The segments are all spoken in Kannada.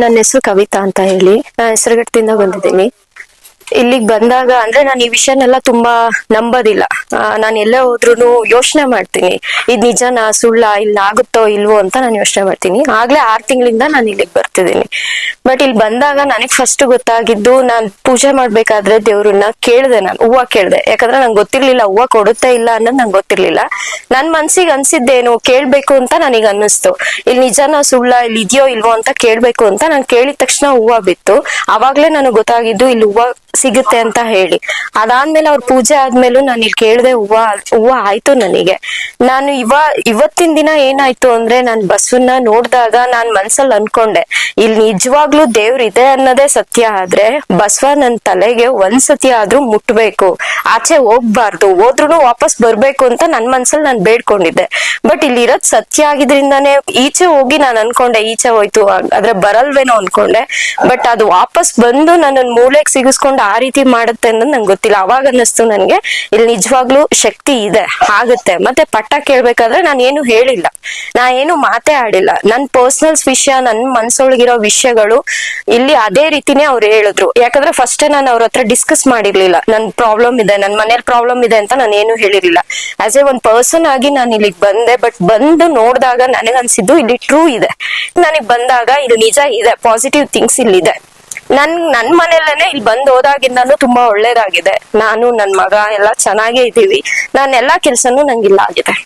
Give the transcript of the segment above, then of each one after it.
ನನ್ನ ಹೆಸರು ಕವಿತಾ ಅಂತ ಹೇಳಿ, ನಾನು ಹೆಸರುಘಟ್ಟದಿಂದ ಬಂದಿದ್ದೀನಿ. ಇಲ್ಲಿಗೆ ಬಂದಾಗ ಅಂದ್ರೆ ನಾನು ಈ ವಿಷಯನೆಲ್ಲ ತುಂಬಾ ನಂಬೋದಿಲ್ಲ. ನಾನು ಎಲ್ಲೇ ಹೋದ್ರು ಯೋಚನೆ ಮಾಡ್ತೀನಿ, ಇದ್ ನಿಜನಾ ಸುಳ್ಳ, ಇಲ್ಲಿ ಆಗುತ್ತೋ ಇಲ್ವೋ ಅಂತ ನಾನು ಯೋಚನೆ ಮಾಡ್ತೀನಿ. ಆಗ್ಲೇ 6 ತಿಂಗಳಿಂದ ನಾನು ಇಲ್ಲಿಗೆ ಬರ್ತಿದ್ದೀನಿ. ಬಟ್ ಇಲ್ಲಿ ಬಂದಾಗ ನನಗ್ ಫಸ್ಟ್ ಗೊತ್ತಾಗಿದ್ದು, ನಾನ್ ಪೂಜೆ ಮಾಡ್ಬೇಕಾದ್ರೆ ದೇವ್ರನ್ನ ಕೇಳ್ದೆ, ನಾನು ಹೂವ ಕೇಳ್ದೆ. ಯಾಕಂದ್ರೆ ನಂಗೆ ಗೊತ್ತಿರ್ಲಿಲ್ಲ ಹೂವ ಕೊಡುತ್ತಾ ಇಲ್ಲ ಅನ್ನೋದು ನಂಗೆ ಗೊತ್ತಿರ್ಲಿಲ್ಲ. ನನ್ ಮನ್ಸಿಗೆ ಅನ್ಸಿದ್ದೇನು ಕೇಳ್ಬೇಕು ಅಂತ ನನಗ್ ಅನ್ನಿಸ್ತು. ಇಲ್ಲಿ ನಿಜನಾ ಸುಳ್ಳ, ಇಲ್ಲಿ ಇದೆಯೋ ಇಲ್ವೋ ಅಂತ ಕೇಳ್ಬೇಕು ಅಂತ ನಾನು ಕೇಳಿದ ತಕ್ಷಣ ಹೂವ ಬಿತ್ತು. ಅವಾಗ್ಲೇ ನನಗೆ ಗೊತ್ತಾಗಿದ್ದು ಇಲ್ಲಿ ಹೂವ ಸಿಗುತ್ತೆ ಅಂತ ಹೇಳಿ. ಅದಾದ್ಮೇಲೆ ಅವ್ರ ಪೂಜೆ ಆದ್ಮೇಲೂ ನಾನು ಇಲ್ಲಿ ಕೇಳ್ದೆ, ಹೂವ ಆಯ್ತು ನನಗೆ. ನಾನು ಇವತ್ತಿನ ದಿನ ಏನಾಯ್ತು ಅಂದ್ರೆ, ನಾನ್ ಬಸವನ್ನ ನೋಡ್ದಾಗ ನಾನ್ ಮನ್ಸಲ್ಲಿ ಅನ್ಕೊಂಡೆ, ಇಲ್ಲಿ ನಿಜವಾಗ್ಲೂ ದೇವ್ರಿದೆ ಅನ್ನೋದೇ ಸತ್ಯ ಆದ್ರೆ ಬಸವ ನನ್ ತಲೆಗೆ ಒಂದ್ಸತಿ ಆದ್ರೂ ಮುಟ್ಬೇಕು, ಆಚೆ ಹೋಗ್ಬಾರ್ದು, ಹೋದ್ರುನು ವಾಪಸ್ ಬರ್ಬೇಕು ಅಂತ ನನ್ ಮನ್ಸಲ್ಲಿ ನಾನು ಬೇಡ್ಕೊಂಡಿದ್ದೆ. ಬಟ್ ಇಲ್ಲಿ ಇರೋದ್ ಸತ್ಯ ಆಗಿದ್ರಿಂದಾನೇ ಈಚೆ ಹೋಗಿ ನಾನು ಅನ್ಕೊಂಡೆ ಈಚೆ ಹೋಯ್ತು ಆದ್ರೆ ಬರಲ್ವೇನೋ ಅನ್ಕೊಂಡೆ. ಬಟ್ ಅದು ವಾಪಸ್ ಬಂದು ನನ್ನ ಮೂಳೆಗೆ ಸಿಗಿಸ್ಕೊಂಡು ಆ ರೀತಿ ಮಾಡುತ್ತೆ ಅನ್ನೋದು ನಂಗೆ ಗೊತ್ತಿಲ್ಲ. ಅವಾಗ ಅನ್ನಿಸ್ತು ನನ್ಗೆ, ಇಲ್ಲಿ ನಿಜವಾಗ್ಲೂ ಶಕ್ತಿ ಇದೆ, ಆಗುತ್ತೆ. ಮತ್ತೆ ಪಟ್ಟ ಕೇಳ್ಬೇಕಾದ್ರೆ ನಾನು ಏನು ಹೇಳಿಲ್ಲ, ನಾ ಏನು ಮಾತೇ ಆಡಿಲ್ಲ. ನನ್ ಪರ್ಸನಲ್ಸ್ ವಿಷಯ, ನನ್ ಮನ್ಸೊಳಗಿರೋ ವಿಷಯಗಳು ಇಲ್ಲಿ ಅದೇ ರೀತಿನೇ ಅವ್ರು ಹೇಳಿದ್ರು. ಯಾಕಂದ್ರೆ ಫಸ್ಟ್ ನಾನು ಅವ್ರ ಹತ್ರ ಡಿಸ್ಕಸ್ ಮಾಡಿರ್ಲಿಲ್ಲ, ನನ್ ಪ್ರಾಬ್ಲಮ್ ಇದೆ, ನನ್ ಮನೇಲಿ ಪ್ರಾಬ್ಲಮ್ ಇದೆ ಅಂತ ನಾನು ಏನು ಹೇಳಿರ್ಲಿಲ್ಲ. ಆಸ್ ಎ ಒಂದ್ ಪರ್ಸನ್ ಆಗಿ ನಾನು ಇಲ್ಲಿಗೆ ಬಂದೆ. ಬಟ್ ಬಂದು ನೋಡಿದಾಗ ನನಗನ್ಸಿದ್ದು ಇಲ್ಲಿ ಟ್ರೂ ಇದೆ. ನನಗ್ ಬಂದಾಗ ಇಲ್ಲಿ ನಿಜ ಇದೆ, ಪಾಸಿಟಿವ್ ಥಿಂಗ್ಸ್ ಇಲ್ಲಿದೆ. ನನ್ ಮನೆಯಲ್ಲೇನೆ ಇಲ್ಲಿ ಬಂದ್ ಹೋದಾಗಿಂದಾನು ತುಂಬಾ ಒಳ್ಳೇದಾಗಿದೆ. ನಾನು ನನ್ ಮಗ ಎಲ್ಲ ಚೆನ್ನಾಗೇ ಇದ್ದೀವಿ. ನಾನು ಎಲ್ಲಾ ಕೆಲ್ಸನೂ ನಂಗಿಲ್ಲ ಆಗಿದೆ.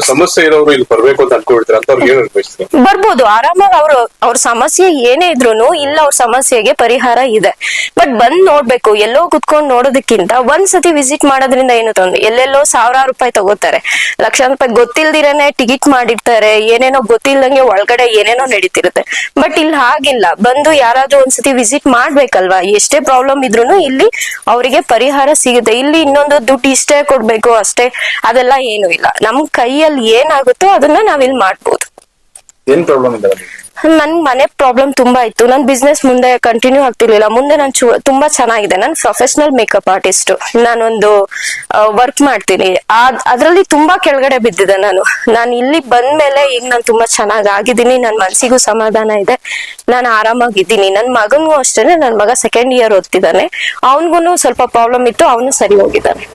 ಸಮಸ್ಯೆ ಇರೋರು ಇಲ್ಲಿ ಬರ್ಬೇಕು ಅಂತ ಅನ್ಕೊಳ್ತೀರಾ ಅಂತ ಅವ್ರಿಗೆ ಏನು ಬಯಸ್ತೀರಾ? ಬರ್ಬೋದು ಆರಾಮಾಗಿ. ಅವ್ರ ಸಮಸ್ಯೆ ಏನೇ ಇದ್ರೂನು ಇಲ್ಲ, ಅವ್ರ ಸಮಸ್ಯೆಗೆ ಪರಿಹಾರ ಇದೆ. ಬಟ್ ಬಂದ್ ನೋಡ್ಬೇಕು. ಎಲ್ಲೋ ಕುತ್ಕೊಂಡ್ ನೋಡೋದಕ್ಕಿಂತ ಒಂದ್ಸತಿ ವಿಸಿಟ್ ಮಾಡೋದ್ರಿಂದ ಏನು ತೊಂದ್ರೆ. ಎಲ್ಲೆಲ್ಲೋ ಸಾವಿರಾರು ರೂಪಾಯಿ ತಗೋತಾರೆ, ಲಕ್ಷಾಂತರ ರೂಪಾಯಿ ಗೊತ್ತಿಲ್ದಿರೇನೆ ಟಿಕೆಟ್ ಮಾಡಿರ್ತಾರೆ, ಏನೇನೋ ಗೊತ್ತಿಲ್ದಂಗೆ ಒಳಗಡೆ ಏನೇನೋ ನಡೀತಿರುತ್ತೆ. ಬಟ್ ಇಲ್ಲಿ ಹಾಗಿಲ್ಲ, ಬಂದು ಯಾರಾದ್ರೂ ಒಂದ್ಸತಿ ವಿಸಿಟ್ ಮಾಡ್ಬೇಕಲ್ವಾ. ಎಷ್ಟೇ ಪ್ರಾಬ್ಲಮ್ ಇದ್ರೂನು ಇಲ್ಲಿ ಅವರಿಗೆ ಪರಿಹಾರ ಸಿಗುತ್ತೆ. ಇಲ್ಲಿ ಇನ್ನೊಂದು ದುಡ್ಡು ಇಷ್ಟೇ ಕೊಡ್ಬೇಕು ಅಷ್ಟೇ, ಅದೆಲ್ಲ ಏನು ಇಲ್ಲ. ನಮ್ ಕೈಯಲ್ಲಿ ಏನಾಗುತ್ತೋ ಅದನ್ನ ನಾವಿಲ್ಲಿ ಮಾಡ್ಬೋದು. ಏನ್ ಪ್ರಾಬ್ಲಮ್ ಇದೆ? ನನ್ ಮನೆ ಪ್ರಾಬ್ಲಮ್ ತುಂಬಾ ಇತ್ತು. ನನ್ ಬಿಸ್ನೆಸ್ ಮುಂದೆ ಕಂಟಿನ್ಯೂ ಆಗ್ತಿರ್ಲಿಲ್ಲ. ಮುಂದೆ ನಾನು ತುಂಬಾ ಚೆನ್ನಾಗಿದೆ. ನಾನು ಪ್ರೊಫೆಷನಲ್ ಮೇಕಪ್ ಆರ್ಟಿಸ್ಟ್. ನಾನೊಂದು ವರ್ಕ್ ಮಾಡ್ತೀನಿ. ಅದ್ರಲ್ಲಿ ತುಂಬಾ ಕೆಳಗಡೆ ಬಿದ್ದಿದೆ ನಾನು ಇಲ್ಲಿ ಬಂದ್ಮೇಲೆ ಈಗ ನಾನು ತುಂಬಾ ಚೆನ್ನಾಗಿದ್ದೀನಿ. ನನ್ ಮನ್ಸಿಗೂ ಸಮಾಧಾನ ಇದೆ, ನಾನು ಆರಾಮಾಗಿದ್ದೀನಿ. ನನ್ ಮಗನ್ಗೂ ಅಷ್ಟೇನೆ, ನನ್ ಮಗ 2nd ಇಯರ್ ಓದ್ತಿದ್ದಾನೆ. ಅವನ್ಗೂನು ಸ್ವಲ್ಪ ಪ್ರಾಬ್ಲಮ್ ಇತ್ತು, ಅವನು ಸರಿ ಹೋಗಿದ್ದಾನೆ.